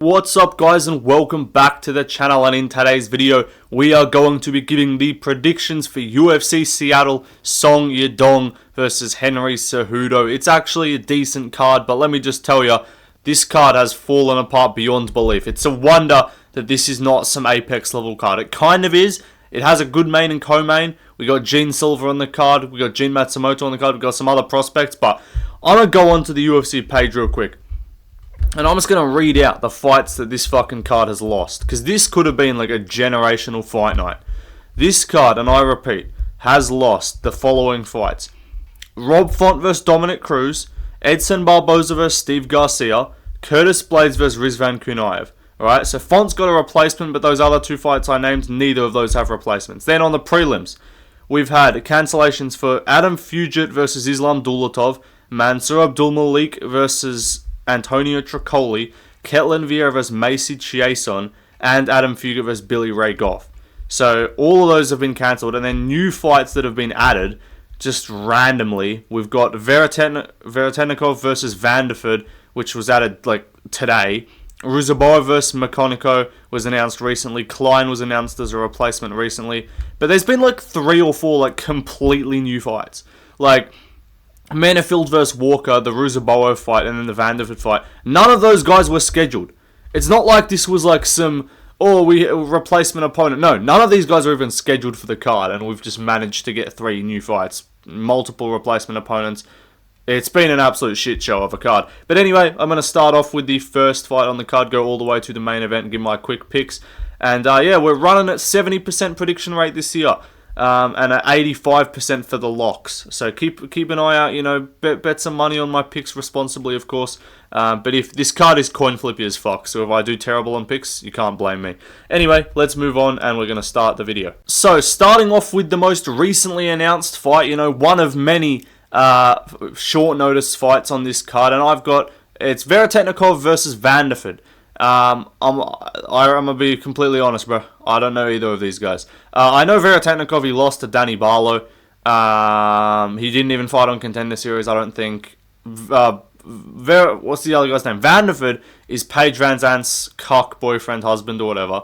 What's up guys, and welcome back to the channel, and in today's video we are going to be giving the predictions for UFC Seattle Song Yadong versus Henry Cejudo. It's actually a decent card, but let me just tell you, this card has fallen apart beyond belief. It's a wonder that this is not some Apex level card. It kind of is. It has a good main and co-main. We got Gene Silver on the card, we got Jin Matsumoto on the card, we got some other prospects, but I'm going to go onto the UFC page real quick. And I'm just going to read out the fights that this fucking card has lost. Because this could have been like a generational fight night. This card, and I repeat, has lost the following fights. Rob Font vs Dominic Cruz. Edson Barboza vs Steve Garcia. Curtis Blades vs Rizvan Kunaev. Alright, so Font's got a replacement, but those other two fights I named, neither of those have replacements. Then on the prelims, we've had cancellations for Adam Fugit vs Islam Dulatov. Mansour Abdulmalik versus Antonio Tricoli, Ketlin Vieira vs Macy Chiasson, and Adam Fugit vs Billy Ray Goff. So all of those have been cancelled, and then new fights that have been added just randomly. We've got Veretennikov versus Vanderford, which was added like today. Ruzaboa vs Makonico was announced recently. Klein was announced as a replacement recently. But there's been like 3 or 4 like completely new fights. Like Manifield vs Walker, the Ruzaboa fight, and then the Vanderford fight. None of those guys were scheduled. It's not like this was like some, replacement opponent. No, none of these guys are even scheduled for the card, and we've just managed to get 3 new fights. Multiple replacement opponents. It's been an absolute shit show of a card. But anyway, I'm going to start off with the first fight on the card, go all the way to the main event and give my quick picks. And yeah, we're running at 70% prediction rate this year. And at 85% for the locks. So keep an eye out, you know, bet some money on my picks responsibly, of course. But if this card is coin flippy as fuck, so if I do terrible on picks, you can't blame me. Anyway, let's move on, and we're going to start the video. So, starting off with the most recently announced fight, you know, one of many short notice fights on this card, and it's Veretennikov versus Vanderford. I'm gonna be completely honest, bro. I don't know either of these guys. I know Veretennikov, he lost to Danny Barlow. He didn't even fight on Contender Series, I don't think. What's the other guy's name? Vanderford is Paige Van Zandt's cuck boyfriend, husband, or whatever.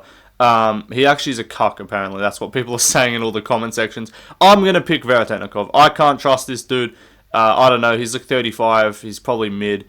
He actually is a cuck, apparently. That's what people are saying in all the comment sections. I'm gonna pick Veretennikov. I can't trust this dude. I don't know. He's like 35. He's probably mid.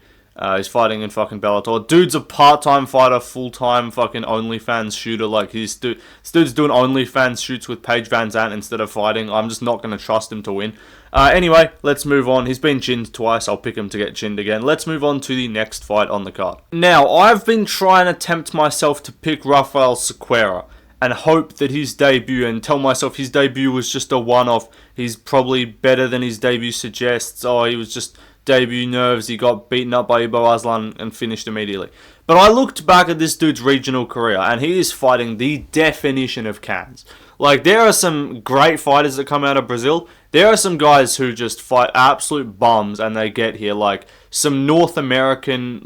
He's fighting in fucking Bellator. Dude's a part-time fighter, full-time fucking OnlyFans shooter. Like, this dude's doing OnlyFans shoots with Paige Van Zandt instead of fighting. I'm just not going to trust him to win. Anyway, let's move on. He's been chinned twice. I'll pick him to get chinned again. Let's move on to the next fight on the card. Now, I've been trying to tempt myself to pick Rafael Sequeira and hope that his debut, and tell myself his debut was just a one-off. He's probably better than his debut suggests. Oh, he was just debut nerves, he got beaten up by Ibo Aslan and finished immediately. But I looked back at this dude's regional career, and he is fighting the definition of cans. Like, there are some great fighters that come out of Brazil. There are some guys who just fight absolute bums, and they get here. Like, some North American,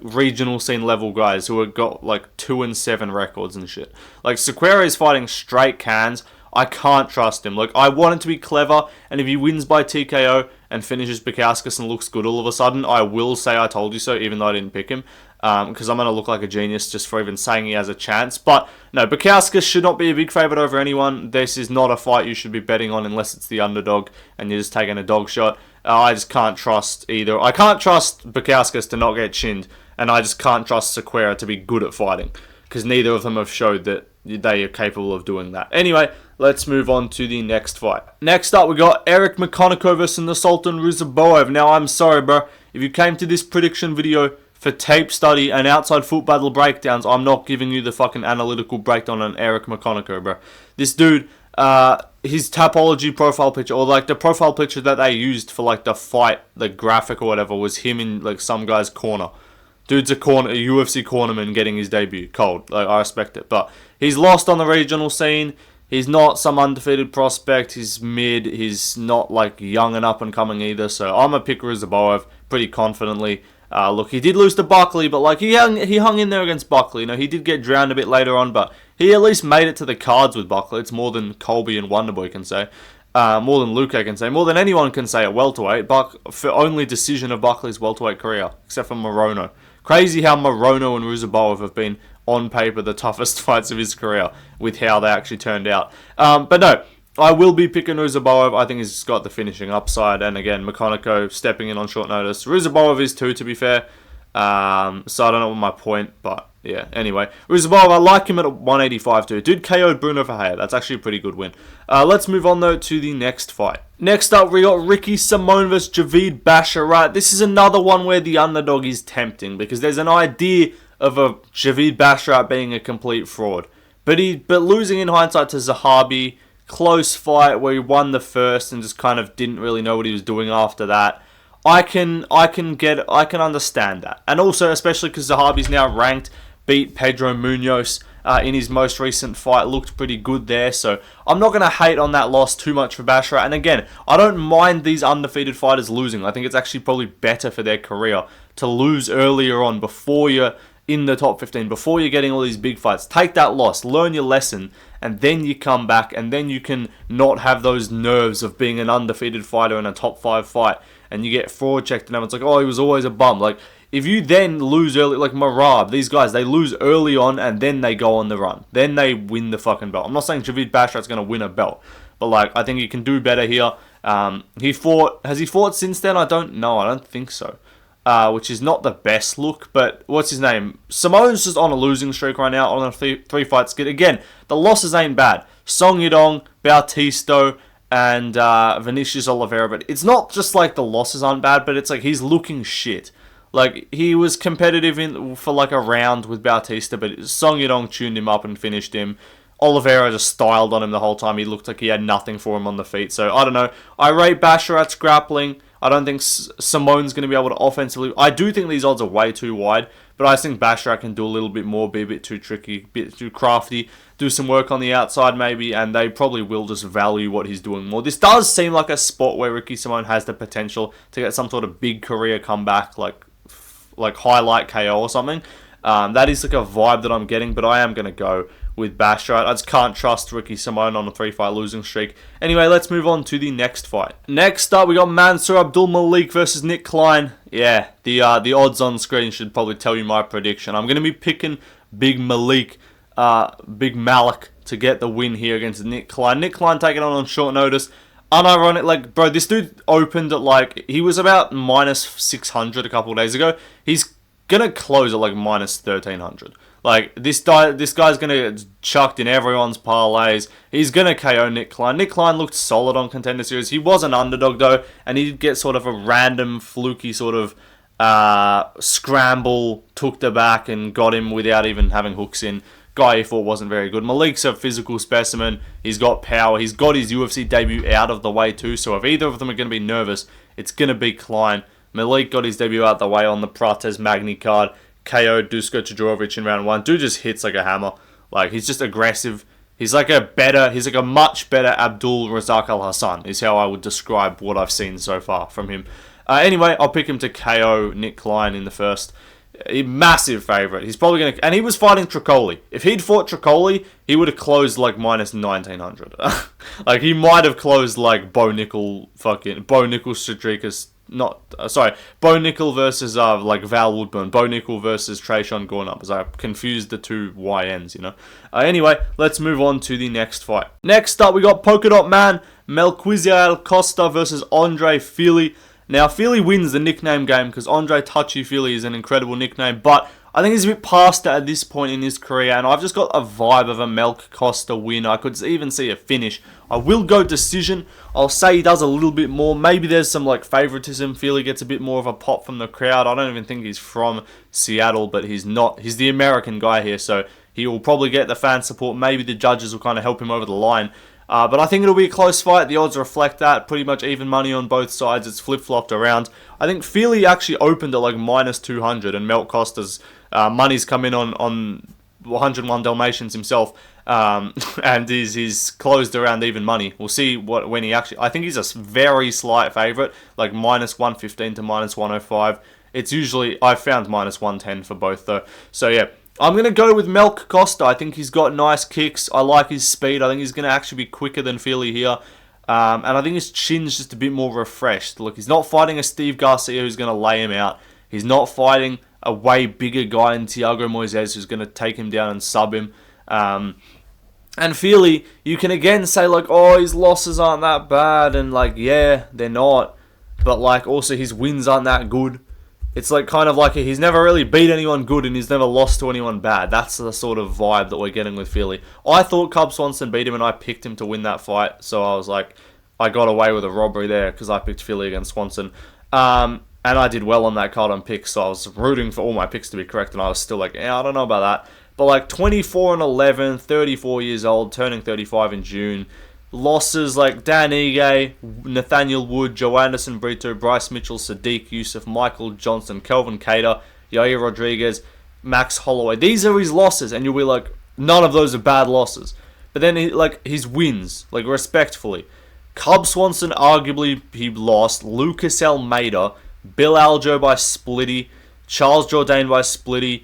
regional scene level guys who have got, 2-7 records and shit. Like, Sequeira is fighting straight cans. I can't trust him. Like, I want him to be clever, and if he wins by TKO and finishes Bukauskas and looks good all of a sudden, I will say I told you so, even though I didn't pick him, because I'm going to look like a genius just for even saying he has a chance. But, no, Bukauskas should not be a big favourite over anyone. This is not a fight you should be betting on unless it's the underdog, and you're just taking a dog shot. I just can't trust either. I can't trust Bukauskas to not get chinned, and I just can't trust Sequeira to be good at fighting, because neither of them have showed that they are capable of doing that. Anyway, let's move on to the next fight. Next up, we got Eric Makonico versus the Sultan Ruzaboev. Now, I'm sorry, bro. If you came to this prediction video for tape study and outside foot battle breakdowns, I'm not giving you the fucking analytical breakdown on Eric Makonico, bro. This dude, his Tapology profile picture, or the profile picture that they used for the fight, the graphic or whatever, was him in some guy's corner. Dude's a UFC cornerman getting his debut. Cold. I respect it. But he's lost on the regional scene. He's not some undefeated prospect. He's mid. He's not young and up and coming either. So I'm going to pick Ruzaboev pretty confidently. Look, he did lose to Buckley, but he hung in there against Buckley. You know, he did get drowned a bit later on, but he at least made it to the cards with Buckley. It's more than Colby and Wonderboy can say. More than Luke can say. More than anyone can say at welterweight. For only decision of Buckley's welterweight career, except for Morono. Crazy how Morono and Ruziboev have been, on paper, the toughest fights of his career with how they actually turned out. But no, I will be picking Ruziboev. I think he's got the finishing upside. And again, McConaughey stepping in on short notice. Ruziboev is too, to be fair. So I don't know what my point, but yeah. Anyway, Ruziboev, I like him at 185 too. Dude KO'd Bruno Ferreira. That's actually a pretty good win. Let's move on though to the next fight. Next up, we got Ricky Simón vs Javid Basharat. This is another one where the underdog is tempting because there's an idea of a Javid Basharat being a complete fraud. But losing in hindsight to Zahabi, close fight where he won the first and just kind of didn't really know what he was doing after that. I can understand that. And also, especially because Zahabi's now ranked, beat Pedro Munoz in his most recent fight, looked pretty good there. So I'm not going to hate on that loss too much for Basharat. And again, I don't mind these undefeated fighters losing. I think it's actually probably better for their career to lose earlier on before you're in the top 15, before you're getting all these big fights. Take that loss, learn your lesson, and then you come back, and then you can not have those nerves of being an undefeated fighter in a top 5 fight, and you get fraud checked, and everyone's like, oh, he was always a bum. Like, if you then lose early, like Marab, these guys, they lose early on, and then they go on the run. Then they win the fucking belt. I'm not saying Javid Basharat's going to win a belt, but, like, I think he can do better here. Has he fought since then? I don't know. I don't think so. Which is not the best look, but what's his name? Simone's just on a losing streak right now, on a three fight skid. Again, the losses ain't bad. Song Yadong, Bautista, and Vinicius Oliveira, but it's not just like the losses aren't bad, but it's like he's looking shit. Like, he was competitive for like a round with Bautista, but Song Yadong tuned him up and finished him. Oliveira just styled on him the whole time. He looked like he had nothing for him on the feet. So, I don't know. I rate Basharat's grappling. I don't think Simone's going to be able to offensively. I do think these odds are way too wide, but I think Basharat can do a little bit more, be a bit too tricky, a bit too crafty, do some work on the outside maybe, and they probably will just value what he's doing more. This does seem like a spot where Ricky Simón has the potential to get some sort of big career comeback, like highlight KO or something. That is like a vibe that I'm getting, but I am going to go with Basharat. I just can't trust Ricky Simón on a 3-fight losing streak. Anyway, let's move on to the next fight. Next up, we got Mansour Abdul Malik versus Nick Klein. Yeah, the odds on screen should probably tell you my prediction. I'm going to be picking Big Malik to get the win here against Nick Klein. Nick Klein taking on short notice. Unironic, like, bro, this dude opened at, like, he was about minus 600 a couple of days ago. He's gonna close at, like, minus 1300. Like, this guy's gonna get chucked in everyone's parlays. He's gonna KO Nick Klein. Nick Klein looked solid on Contender Series. He was an underdog, though, and he did get sort of a random, fluky sort of scramble, took the back, and got him without even having hooks in. Guy he thought wasn't very good. Malik's a physical specimen. He's got power. He's got his UFC debut out of the way too. So if either of them are going to be nervous, it's going to be Klein. Malik got his debut out the way on the Prates Magny card. KO'd Dusko Todorovic in round 1. Dude just hits like a hammer. Like, he's just aggressive. He's like a much better Abdul Razak Al Hassan is how I would describe what I've seen so far from him. Anyway, I'll pick him to KO Nick Klein in the first. A massive favourite. He's probably going to... And he was fighting Tricoli. If he'd fought Tricoli, he would have closed like minus 1900. Like, he might have closed like Bo Nickel Stradricus... Bo Nickel versus like Val Woodburn. Bo Nickel versus Trayshawn Gornap, as I confused the two YNs, you know. Anyway, let's move on to the next fight. Next up, we got Polka Dot Man, Melquizael Costa versus Andre Fili. Now, Fili wins the nickname game because Andre Touchy Fili is an incredible nickname, but I think he's a bit past it at this point in his career, and I've just got a vibe of a Melk Costa win. I could even see a finish. I will go decision. I'll say he does a little bit more. Maybe there's some like favoritism. Fili gets a bit more of a pop from the crowd. I don't even think he's from Seattle, but he's not. He's the American guy here, so he will probably get the fan support. Maybe the judges will kind of help him over the line. But I think it'll be a close fight. The odds reflect that. Pretty much even money on both sides. It's flip-flopped around. I think Fili actually opened at like minus 200, and Melk Costa's money's come in on 101 Dalmatians himself, and he's closed around even money. We'll see when he actually... I think he's a very slight favourite, like minus 115 to minus 105. It's usually... I've found minus 110 for both, though. So, yeah. I'm going to go with Melk Costa. I think he's got nice kicks. I like his speed. I think he's going to actually be quicker than Fili here. And I think his chin's just a bit more refreshed. Look, he's not fighting a Steve Garcia who's going to lay him out. He's not fighting a way bigger guy in Thiago Moises who's going to take him down and sub him. And Feely, you can again say like, oh, his losses aren't that bad, and like, yeah, they're not, but like also his wins aren't that good. It's like kind of like he's never really beat anyone good and he's never lost to anyone bad. That's the sort of vibe that we're getting with Feely. I thought Cub Swanson beat him and I picked him to win that fight, so I was like, I got away with a robbery there because I picked Feely against Swanson. And I did well on that card on picks, so I was rooting for all my picks to be correct, and I was still like, I don't know about that. But like 24-11, 34 years old, turning 35 in June. Losses like Dan Ige, Nathaniel Wood, Joe Anderson Brito, Bryce Mitchell, Sadiq Yusuf, Michael Johnson, Kelvin Cater, Yair Rodriguez, Max Holloway. These are his losses, and you'll be like, none of those are bad losses. But then his wins, like respectfully. Cub Swanson, arguably he lost. Lucas Almeida, Bill Aljo by Splitty, Charles Jourdain by Splitty,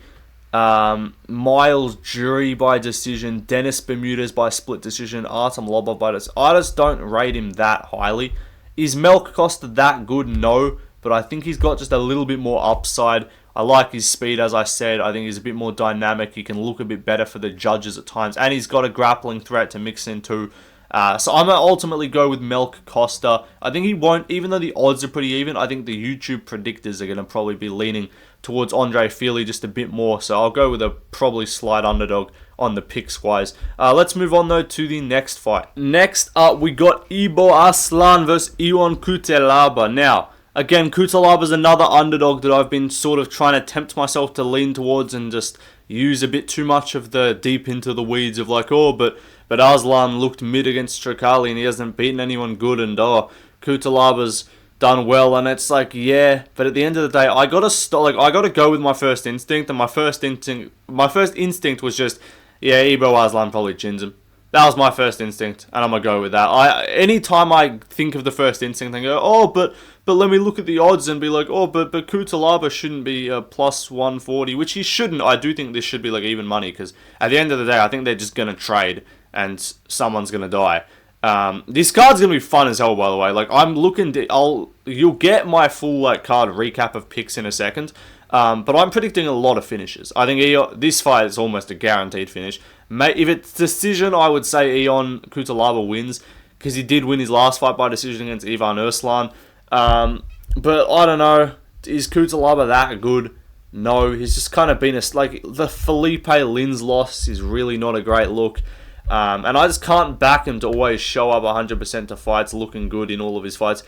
Miles Jury by decision, Dennis Bermudez by split decision, Artem Lobov by decision. I just don't rate him that highly. Is Melk Costa that good? No, but I think he's got just a little bit more upside. I like his speed, as I said. I think he's a bit more dynamic. He can look a bit better for the judges at times, and he's got a grappling threat to mix in too. So I'm going to ultimately go with Melk Costa. I think he won't, even though the odds are pretty even, I think the YouTube predictors are going to probably be leaning towards Andre Feely just a bit more. So I'll go with a probably slight underdog on the picks wise. Let's move on though to the next fight. Next up, we got Ibo Aslan versus Ion Cutelaba. Now, again, Cutelaba's another underdog that I've been sort of trying to tempt myself to lean towards and just use a bit too much of the deep into the weeds of like, oh, but Aslan looked mid against Strakali and he hasn't beaten anyone good, and Cutelaba's done well, and it's like, yeah, but at the end of the day, I gotta go with my first instinct, and my first instinct was just, yeah, Ibo Aslan probably chins him. That was my first instinct, and I'm gonna go with that. Anytime I think of the first instinct, I go, oh, but let me look at the odds and be like, oh, but Cutelaba shouldn't be plus 140, which he shouldn't. I do think this should be like even money, because at the end of the day, I think they're just gonna trade, and someone's gonna die. This card's gonna be fun as hell, by the way. Like, I'm looking you'll get my full like card recap of picks in a second. But I'm predicting a lot of finishes. I think this fight is almost a guaranteed finish. If it's decision, I would say Ion Cutelaba wins, because he did win his last fight by decision against Ivan Urslan. But I don't know. Is Cutelaba that good? No, he's just kind of been the Felipe Lins loss is really not a great look. And I just can't back him to always show up 100% to fights looking good in all of his fights.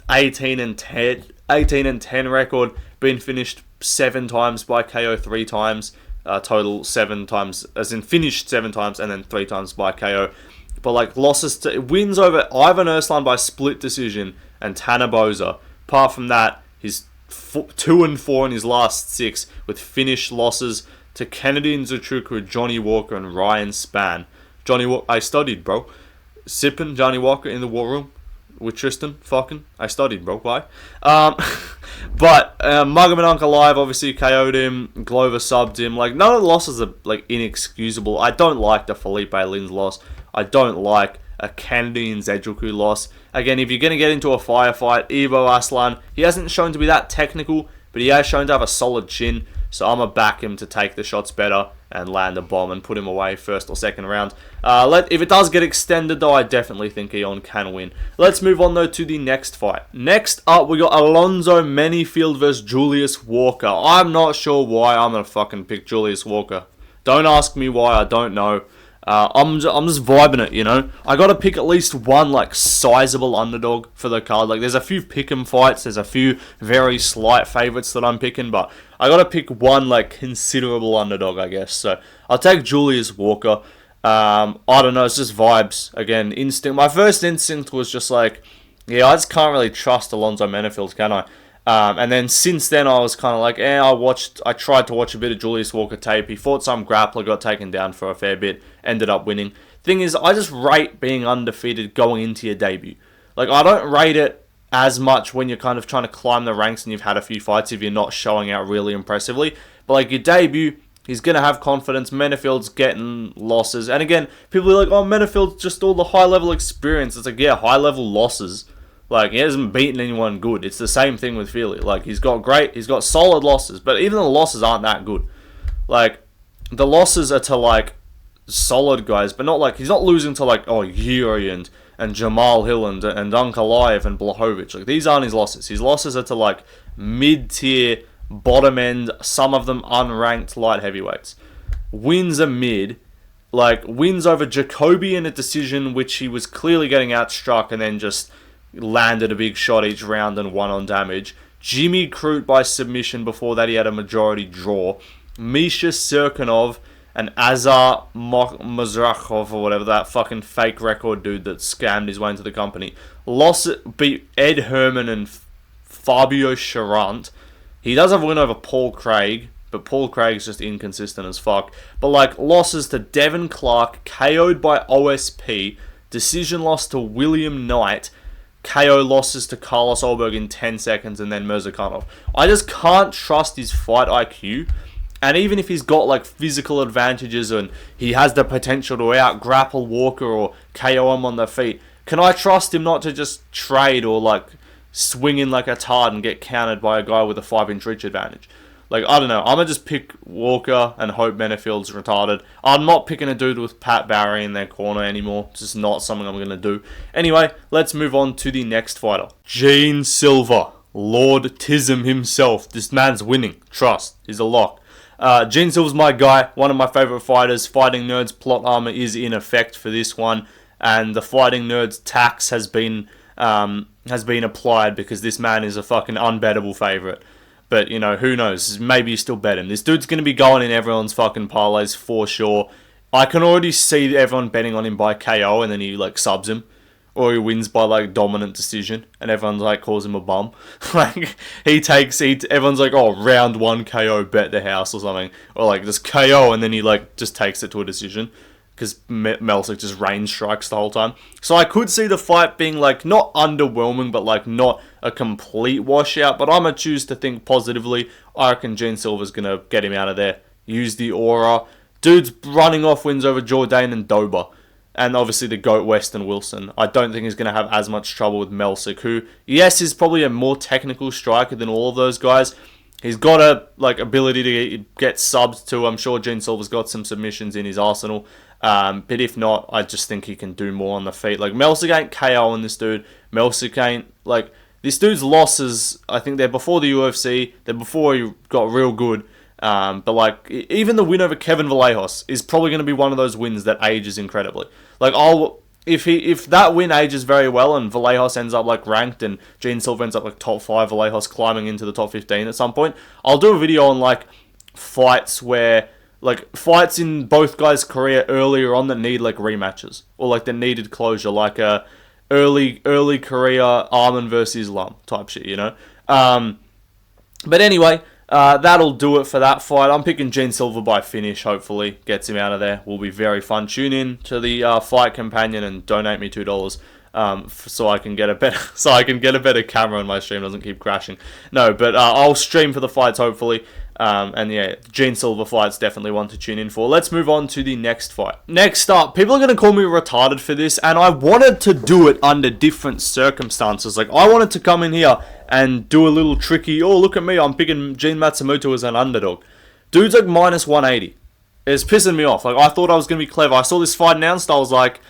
18-10 record, been finished 7 times by KO 3 times, total 7 times, as in finished 7 times and then 3 times by KO. But like wins over Ivan Urslan by split decision and Tanner Boza. Apart from that, he's 2-4 in his last 6 with finished losses to Kennedy Nzechukwu, Johnny Walker and Ryan Spann. Johnny Walker, I studied, bro. Sipping Johnny Walker in the war room with Tristan, I studied, bro. Why? But Magomed Ankalaev obviously KO'd him. Glover subbed him. Like, none of the losses are like inexcusable. I don't like the Felipe Lins loss. I don't like a Kennedy and Nzechukwu loss. Again, if you're going to get into a firefight, Ibo Aslan, he hasn't shown to be that technical, but he has shown to have a solid chin. So I'm going to back him to take the shots better and land a bomb and put him away first or second round. If it does get extended, though, I definitely think Ion can win. Let's move on, though, to the next fight. Next up, we got Alonzo Manyfield versus Julius Walker. I'm not sure why I'm going to fucking pick Julius Walker. Don't ask me why, I don't know. I'm just vibing it, you know. I got to pick at least one like sizable underdog for the card. Like, there's a few pick'em fights, there's a few very slight favorites that I'm picking, but I got to pick one like considerable underdog, I guess. So I'll take Julius Walker. I don't know, it's just vibes. Again, instinct. My first instinct was just like, yeah, I just can't really trust Alonzo Manyfield, can I? And then since then, I was kind of like, I tried to watch a bit of Julius Walker tape. He fought some grappler, got taken down for a fair bit, ended up winning. Thing is, I just rate being undefeated going into your debut. Like, I don't rate it as much when you're kind of trying to climb the ranks and you've had a few fights if you're not showing out really impressively. But like, your debut, he's going to have confidence. Manyfield's getting losses. And again, people are like, oh, Manyfield's just all the high-level experience. It's like, yeah, high-level losses. Like, he hasn't beaten anyone good. It's the same thing with Fili. Like, he's got solid losses, but even the losses aren't that good. Like, the losses are to, like, solid guys, but not like, he's not losing to, like, Yuri and Jamal Hill and Ankalaev and Blachowicz. Like, these aren't his losses. His losses are to, like, mid-tier, bottom-end, some of them unranked light heavyweights. Wins are mid. Like, wins over Jacoby in a decision which he was clearly getting outstruck and then just landed a big shot each round and won on damage. Jimmy Crute by submission. Before that, he had a majority draw. Misha Serkinov and Azar Mazrakhov, or whatever, that fucking fake record dude that scammed his way into the company. Beat Ed Herman and Fabio Charant. He does have a win over Paul Craig, but Paul Craig's just inconsistent as fuck. But, like, losses to Devin Clark, KO'd by OSP, decision loss to William Knight, KO losses to Carlos Olberg in 10 seconds, and then Mirzakhanov. I just can't trust his fight IQ. And even if he's got, like, physical advantages and he has the potential to out-grapple Walker or KO him on the feet, can I trust him not to just trade or, like, swing in like a tard and get countered by a guy with a 5-inch reach advantage? Like, I don't know. I'm going to just pick Walker and hope Menifield's retarded. I'm not picking a dude with Pat Barry in their corner anymore. It's just not something I'm going to do. Anyway, let's move on to the next fighter. Gene Silva. Lord Tism himself. This man's winning. Trust. He's a lock. Gene Silva's my guy. One of my favorite fighters. Fighting Nerds plot armor is in effect for this one. And the Fighting Nerds tax has been applied because this man is a fucking unbettable favorite. But, you know, who knows? Maybe you still bet him. This dude's going to be going in everyone's fucking parlays for sure. I can already see everyone betting on him by KO and then he, like, subs him. Or he wins by, like, dominant decision. And everyone's, like, calls him a bum. Like, everyone's like, oh, round 1 KO, bet the house or something. Or, like, just KO and then he, like, just takes it to a decision. Because Melsick just range strikes the whole time. So I could see the fight being, like, not underwhelming, but, like, not a complete washout. But I'm going to choose to think positively. I reckon Gene Silva's going to get him out of there. Use the aura. Dude's running off wins over Jourdain and Dober. And obviously the GOAT Weston Wilson. I don't think he's going to have as much trouble with Melsick, who, yes, is probably a more technical striker than all of those guys. He's got a, like, ability to get subs too. I'm sure Gene Silva's got some submissions in his arsenal. But if not, I just think he can do more on the feet. Like, Melsick ain't KOing this dude. Melsick ain't, like, this dude's losses, I think they're before the UFC. They're before he got real good. But, like, even the win over Kevin Vallejos is probably going to be one of those wins that ages incredibly. Like, if that win ages very well and Vallejos ends up, like, ranked and Gene Silva ends up, like, top 5, Vallejos climbing into the top 15 at some point, I'll do a video on, like, fights in both guys' career earlier on that need, like, rematches. Or, like, that needed closure. Like, a early career Arman versus Islam type shit, you know? But anyway, that'll do it for that fight. I'm picking Gene Silva by finish, hopefully. Gets him out of there. Will be very fun. Tune in to the Fight Companion and donate me $2. So I can get a better camera and my stream doesn't keep crashing. No, but I'll stream for the fights hopefully. And yeah, Gene Silva fight's definitely one to tune in for. Let's move on to the next fight. Next up, people are going to call me retarded for this, and I wanted to do it under different circumstances. Like, I wanted to come in here and do a little tricky, oh, look at me, I'm picking Gene Matsumoto as an underdog. Dude's like minus 180. It's pissing me off. Like, I thought I was going to be clever. I saw this fight announced, I was like,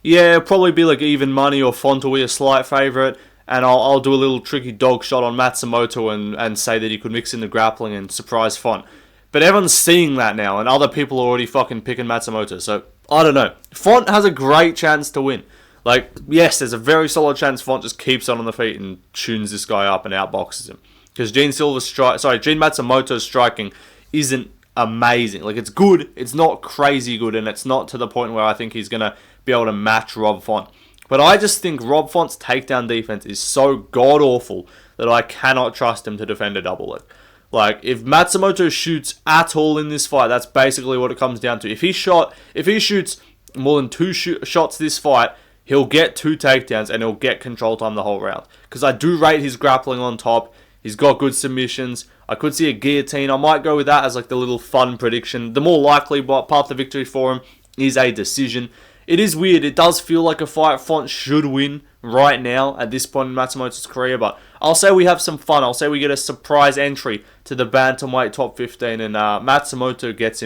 yeah, it'll probably be like even money or Font will be a slight favourite. And I'll do a little tricky dog shot on Matsumoto and say that he could mix in the grappling and surprise Font. But everyone's seeing that now, and other people are already fucking picking Matsumoto. So, I don't know. Font has a great chance to win. Like, yes, there's a very solid chance Font just keeps on the feet and tunes this guy up and outboxes him. Because Gene Matsumoto's striking isn't amazing. Like, it's good, it's not crazy good, and it's not to the point where I think he's going to be able to match Rob Font. But I just think Rob Font's takedown defense is so god-awful that I cannot trust him to defend a double leg. Like, if Matsumoto shoots at all in this fight, that's basically what it comes down to. If he shoots more than 2 shots this fight, he'll get 2 takedowns and he'll get control time the whole round. Because I do rate his grappling on top. He's got good submissions. I could see a guillotine. I might go with that as like the little fun prediction. The more likely path to victory for him is a decision. It is weird. It does feel like a fight Font should win right now at this point in Matsumoto's career, but I'll say we have some fun. I'll say we get a surprise entry to the bantamweight top 15, and Matsumoto gets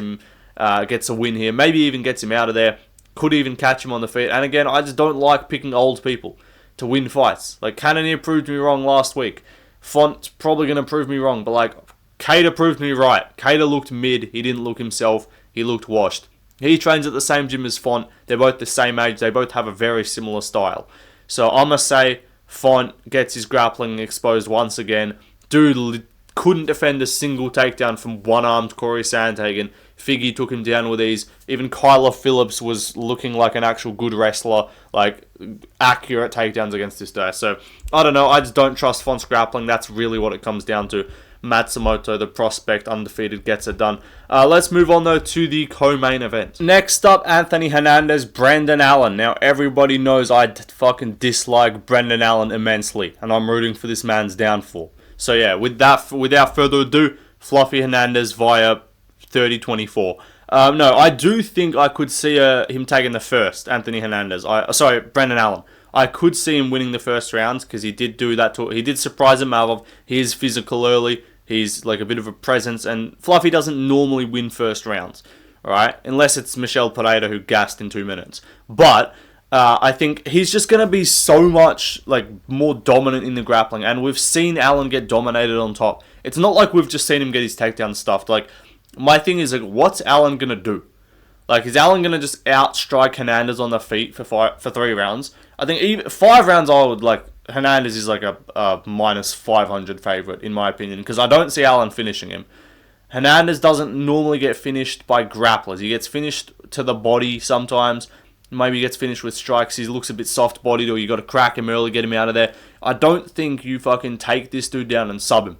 a win here. Maybe even gets him out of there. Could even catch him on the feet. And again, I just don't like picking old people to win fights. Like, Cannonier proved me wrong last week. Font's probably going to prove me wrong, but like, Cater proved me right. Cater looked mid. He didn't look himself. He looked washed. He trains at the same gym as Font. They're both the same age. They both have a very similar style. So I'm going to say Font gets his grappling exposed once again. Dude couldn't defend a single takedown from one-armed Corey Sandhagen. Figgy took him down with ease. Even Kyler Phillips was looking like an actual good wrestler. Like, accurate takedowns against this guy. So, I don't know. I just don't trust Font's grappling. That's really what it comes down to. Matsumoto, the prospect, undefeated, gets it done. Let's move on, though, to the co-main event. Next up, Anthony Hernandez, Brendan Allen. Now, everybody knows I fucking dislike Brendan Allen immensely, and I'm rooting for this man's downfall. So, yeah, without further ado, Fluffy Hernandez via 30-24. No, I do think I could see him taking the first, Anthony Hernandez. Brendan Allen. I could see him winning the first rounds because he did do that. He did surprise Amavov. He is physical early. He's like a bit of a presence. And Fluffy doesn't normally win first rounds, right? Unless it's Michel Pereira who gassed in 2 minutes. But I think he's just going to be so much like more dominant in the grappling. And we've seen Allen get dominated on top. It's not like we've just seen him get his takedown stuffed. Like, my thing is, like, what's Allen going to do? Like, is Allen going to just outstrike Hernandez on the feet for 3 rounds? I think even 5 rounds, I would like. Hernandez is like a minus 500 favorite, in my opinion, because I don't see Allen finishing him. Hernandez doesn't normally get finished by grapplers. He gets finished to the body sometimes. Maybe he gets finished with strikes. He looks a bit soft-bodied, or you got to crack him early, get him out of there. I don't think you fucking take this dude down and sub him.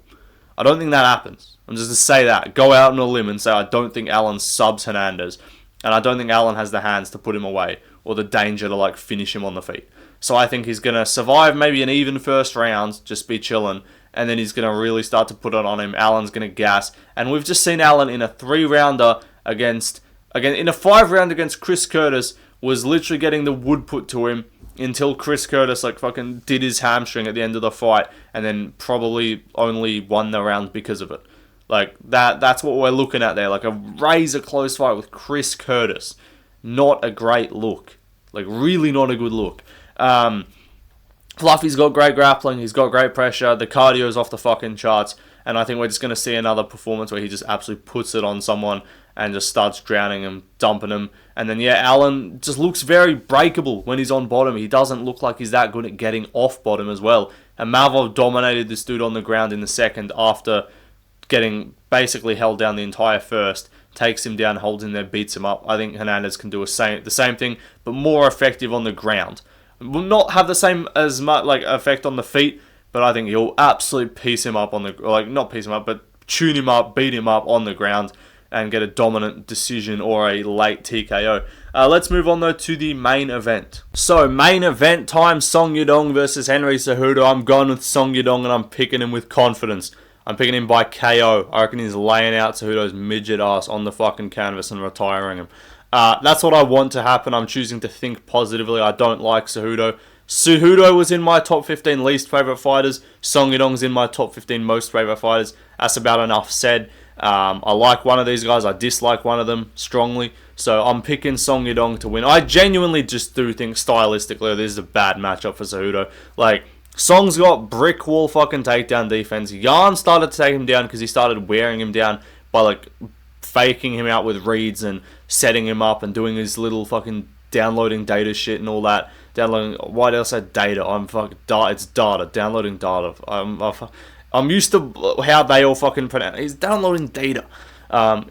I don't think that happens. I'm just to say that. Go out on a limb and say I don't think Allen subs Hernandez. And I don't think Allen has the hands to put him away or the danger to like finish him on the feet. So I think he's going to survive maybe an even first round, just be chilling, and then he's going to really start to put it on him. Allen's going to gas. And we've just seen Allen in a 3-rounder in a 5-round against Chris Curtis, was literally getting the wood put to him until Chris Curtis like fucking did his hamstring at the end of the fight and then probably only won the round because of it. Like, that's what we're looking at there. Like, a razor close fight with Chris Curtis. Not a great look. Like, really not a good look. Fluffy's got great grappling. He's got great pressure. The cardio's off the fucking charts. And I think we're just going to see another performance where he just absolutely puts it on someone and just starts drowning him, dumping him. And then, yeah, Allen just looks very breakable when he's on bottom. He doesn't look like he's that good at getting off bottom as well. And Malvov dominated this dude on the ground in the second after getting basically held down the entire first, takes him down, holds him there, beats him up. I think Hernandez can do the same thing, but more effective on the ground. Will not have the same as much like effect on the feet, but I think he'll absolutely piece him up not piece him up, but tune him up, beat him up on the ground, and get a dominant decision or a late TKO. Let's move on though to the main event. So main event time: Song Yadong versus Henry Cejudo. I'm going with Song Yadong and I'm picking him with confidence. I'm picking him by KO. I reckon he's laying out Cejudo's midget ass on the fucking canvas and retiring him. That's what I want to happen. I'm choosing to think positively. I don't like Cejudo. Cejudo was in my top 15 least favourite fighters. Song Yadong's in my top 15 most favourite fighters. That's about enough said. I like one of these guys. I dislike one of them strongly. So I'm picking Song Yadong to win. I genuinely just do think stylistically this is a bad matchup for Cejudo. Like, Song's got brick wall fucking takedown defense. Yarn started to take him down because he started wearing him down by like faking him out with reads and setting him up and doing his little fucking downloading data shit and all that. Why did I say data? It's data. Downloading data. I'm used to how they all fucking pronounce. He's downloading data.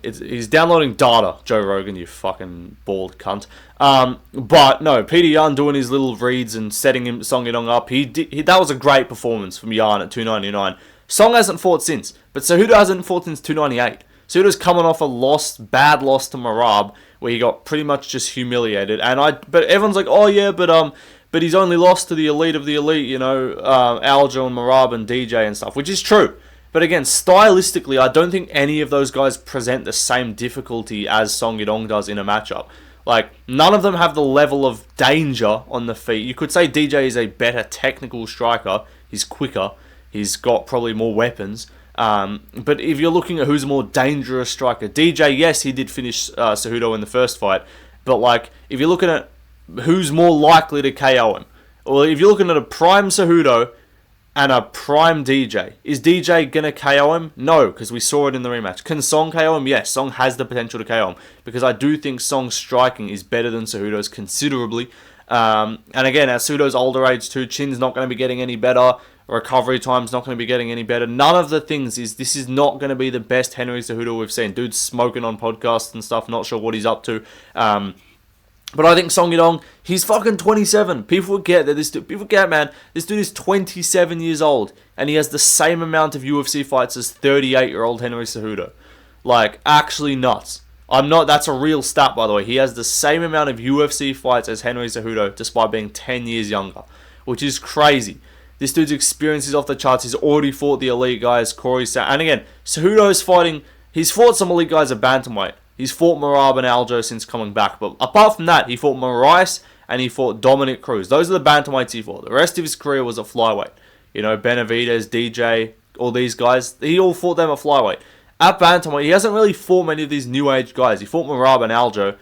He's downloading data, Joe Rogan, you fucking bald cunt. But no, Peter Yan doing his little reads and setting him Song Yadong up. That was a great performance from Yan at 299. Song hasn't fought since, but Cejudo hasn't fought since 298. Cejudo's coming off a bad loss to Marab, where he got pretty much just humiliated. But everyone's like, oh yeah, but he's only lost to the elite of the elite, you know, Aljo and Marab and DJ and stuff, which is true. But again, stylistically, I don't think any of those guys present the same difficulty as Song Yadong does in a matchup. Like, none of them have the level of danger on the feet. You could say DJ is a better technical striker. He's quicker. He's got probably more weapons. But if you're looking at who's a more dangerous striker, DJ, yes, he did finish Cejudo in the first fight. But, like, if you're looking at who's more likely to KO him, or if you're looking at a prime Cejudo and a prime DJ, is DJ going to KO him? No, because we saw it in the rematch. Can Song KO him? Yes, Song has the potential to KO him, because I do think Song's striking is better than Cejudo's considerably. And again, at Cejudo's older age too, chin's not going to be getting any better, recovery time's not going to be getting any better. None of the things this is not going to be the best Henry Cejudo we've seen. Dude's smoking on podcasts and stuff, not sure what he's up to. But I think Song Yadong, he's fucking 27. People forget that people forget, man, this dude is 27 years old, and he has the same amount of UFC fights as 38-year-old Henry Cejudo. Like, actually nuts. That's a real stat, by the way. He has the same amount of UFC fights as Henry Cejudo, despite being 10 years younger, which is crazy. This dude's experience is off the charts. He's already fought the elite guys, and again, Cejudo's fighting, he's fought some elite guys at bantamweight. He's fought Merab and Aljo since coming back. But apart from that, he fought Moraes and he fought Dominic Cruz. Those are the bantamweights he fought. The rest of his career was at flyweight. You know, Benavidez, DJ, all these guys. He all fought them at flyweight. At bantamweight, he hasn't really fought many of these new age guys. He fought Merab and Aljo.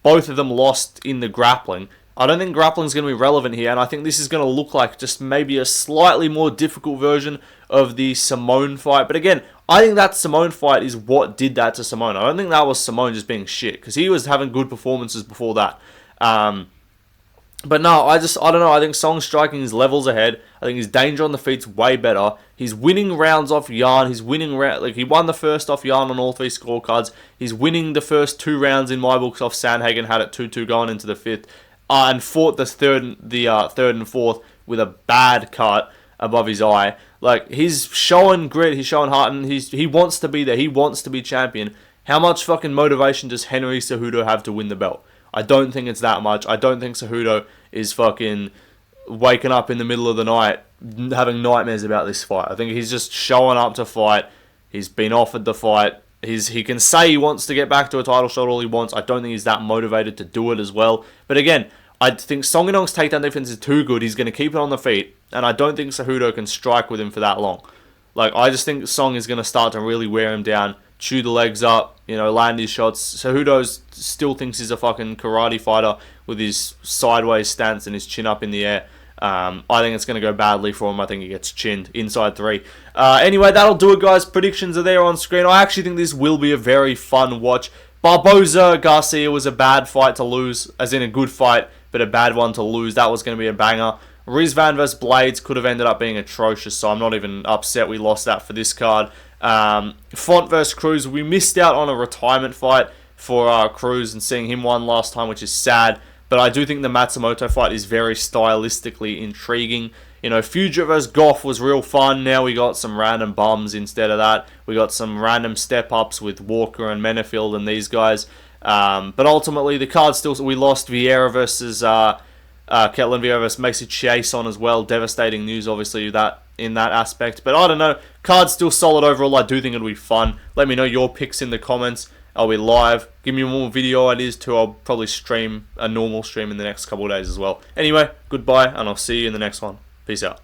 Both of them lost in the grappling. I don't think grappling is going to be relevant here. And I think this is going to look like just maybe a slightly more difficult version of the Simone fight. But again, I think that Simone fight is what did that to Simone. I don't think that was Simone just being shit, because he was having good performances before that. But no, I don't know. I think Song's striking is levels ahead. I think his danger on the feet's way better. He's winning rounds off Yarn. He's winning like he won the first off Yarn on all three scorecards. He's winning the first 2 rounds in my books off Sandhagen. Had it 2-2 going into the 5th, and fought the third and fourth with a bad cut above his eye. Like, he's showing grit, he's showing heart, and he wants to be there. He wants to be champion. How much fucking motivation does Henry Cejudo have to win the belt? I don't think it's that much. I don't think Cejudo is fucking waking up in the middle of the night having nightmares about this fight. I think he's just showing up to fight. He's been offered the fight. He can say he wants to get back to a title shot all he wants. I don't think he's that motivated to do it as well. But again, I think Song Yadong's takedown defense is too good. He's going to keep it on the feet, and I don't think Cejudo can strike with him for that long. Like, I just think Song is going to start to really wear him down, chew the legs up, you know, land his shots. Cejudo still thinks he's a fucking karate fighter with his sideways stance and his chin up in the air. I think it's going to go badly for him. I think he gets chinned inside 3. Anyway, that'll do it, guys. Predictions are there on screen. I actually think this will be a very fun watch. Barboza Garcia was a bad fight to lose, as in a good fight, but a bad one to lose. That was going to be a banger. Rizvan vs. Blades could have ended up being atrocious, so I'm not even upset we lost that for this card. Font vs. Cruz, we missed out on a retirement fight for Cruz and seeing him won last time, which is sad. But I do think the Matsumoto fight is very stylistically intriguing. You know, Fugitt vs. Goff was real fun. Now we got some random bums instead of that. We got some random step-ups with Walker and Menefield and these guys. But ultimately, the card still... We lost Vieira versus... Ketlin Vieira versus Macy Chiasson as well. Devastating news, obviously, that in that aspect. But I don't know. Card's still solid overall. I do think it'll be fun. Let me know your picks in the comments. I'll be live. Give me more video ideas too. I'll probably stream a normal stream in the next couple of days as well. Anyway, goodbye, and I'll see you in the next one. Peace out.